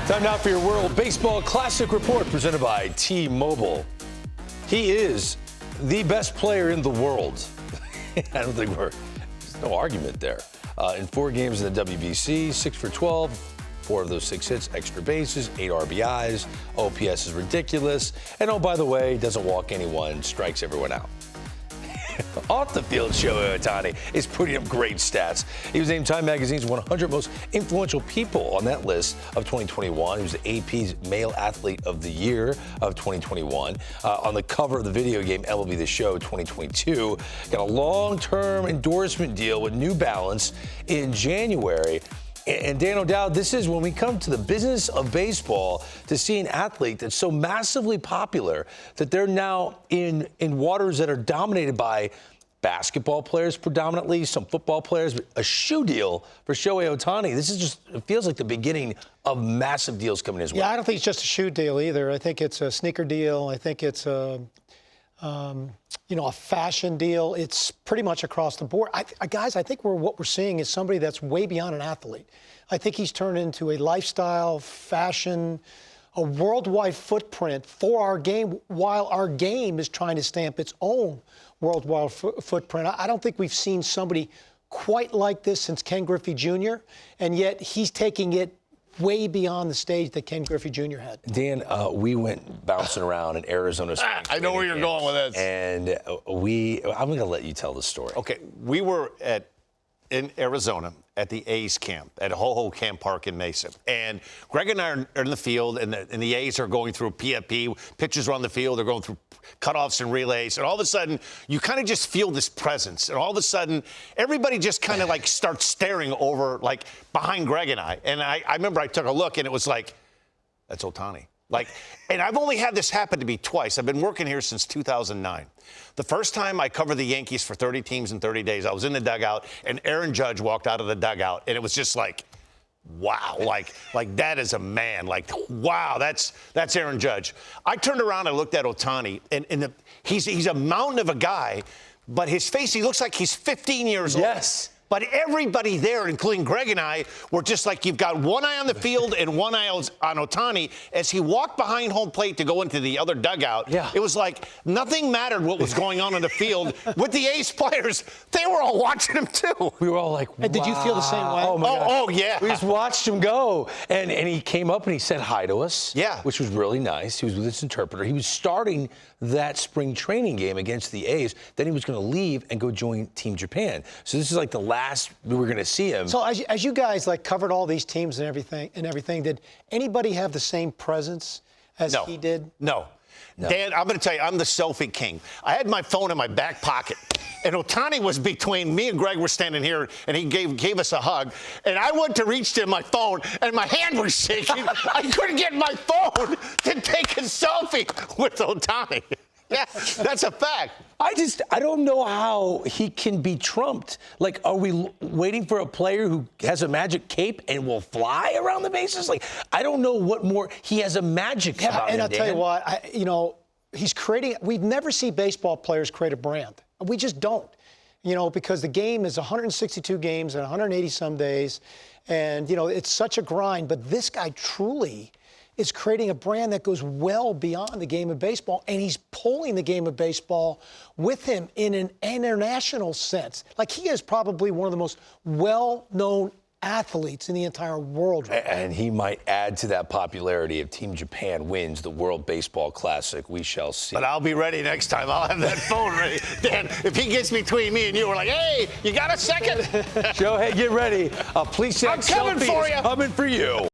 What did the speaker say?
Time now for your World Baseball Classic Report presented by T-Mobile. He is the best player in the world. I don't think there's no argument there. In 4 games in the WBC, 6 for 12, 4 of those 6 hits, extra bases, 8 RBIs. OPS is ridiculous. And oh, by the way, doesn't walk anyone, strikes everyone out. Off the field, Shohei Ohtani is putting up great stats. He was named Time Magazine's 100 most influential people on that list of 2021. He was the AP's Male Athlete of the Year of 2021. On the cover of the video game MLB The Show 2022. Got a long-term endorsement deal with New Balance in January. And Dan O'Dowd, this is when we come to the business of baseball to see an athlete that's so massively popular that they're now in waters that are dominated by basketball players predominantly, some football players, but a shoe deal for Shohei Ohtani. This is just, it feels like the beginning of massive deals coming his way. Yeah, I don't think it's just a shoe deal either. I think it's a sneaker deal. I think it's a fashion deal. It's pretty much across the board. Guys, I think what we're seeing is somebody that's way beyond an athlete. I think he's turned into a lifestyle, fashion, a worldwide footprint for our game, while our game is trying to stamp its own worldwide footprint. I don't think we've seen somebody quite like this since Ken Griffey Jr., and yet he's taking it way beyond the stage that Ken Griffey Jr. had. Dan, we went bouncing around in Arizona. I know where you're going with this. And I'm going to let you tell the story. Okay, we were in Arizona at the A's camp at Ho-Ho Camp Park in Mesa. And Greg and I are in the field, and the A's are going through PFP. Pitchers are on the field. They're going through cutoffs and relays. And all of a sudden, you kind of just feel this presence. And all of a sudden, everybody just kind of like starts staring over, like, behind Greg and I. And I remember I took a look, and it was like, that's Ohtani. Like, and I've only had this happen to me twice. I've been working here since 2009. The first time I covered the Yankees for 30 teams in 30 days, I was in the dugout, and Aaron Judge walked out of the dugout, and it was just like, wow, like that is a man. Like, wow, that's Aaron Judge. I turned around and looked at Ohtani, and he's a mountain of a guy, but his face, he looks like he's 15 years old. Yes. But everybody there, including Greg and I, were just like, you've got one eye on the field and one eye on Ohtani. As he walked behind home plate to go into the other dugout, It was like nothing mattered what was going on the field. With the A's players, they were all watching him, too. We were all like, wow. And did you feel the same way? Oh, my God. Oh, yeah. We just watched him go. And he came up and he said hi to us. Yeah. Which was really nice. He was with his interpreter. He was starting that spring training game against the A's. Then he was going to leave and go join Team Japan. So this is like the last we were going to see him. So as you guys like covered all these teams and everything, did anybody have the same presence as he did? No. Dan, I'm going to tell you, I'm the selfie king. I had my phone in my back pocket, and Ohtani was between me and Greg were standing here, and he gave us a hug. And I went to reach to my phone, and my hand was shaking. I couldn't get my phone to take a selfie with Ohtani. Yeah, that's a fact. I don't know how he can be trumped. Like, are we waiting for a player who has a magic cape and will fly around the bases? Like, I don't know what more. He has a magic about him, and I'll tell Dan. you what, he's creating. We've never seen baseball players create a brand. We just don't. Because the game is 162 games and 180 some days, and it's such a grind. But this guy truly is creating a brand that goes well beyond the game of baseball, and he's pulling the game of baseball with him in an international sense. Like, he is probably one of the most well-known athletes in the entire world right now. And he might add to that popularity if Team Japan wins the World Baseball Classic. We shall see. But I'll be ready next time. I'll have that phone ready. Dan, if he gets between me and you, we're like, hey, you got a second? Shohei, get ready. Please check. I'm coming for you. Coming for you.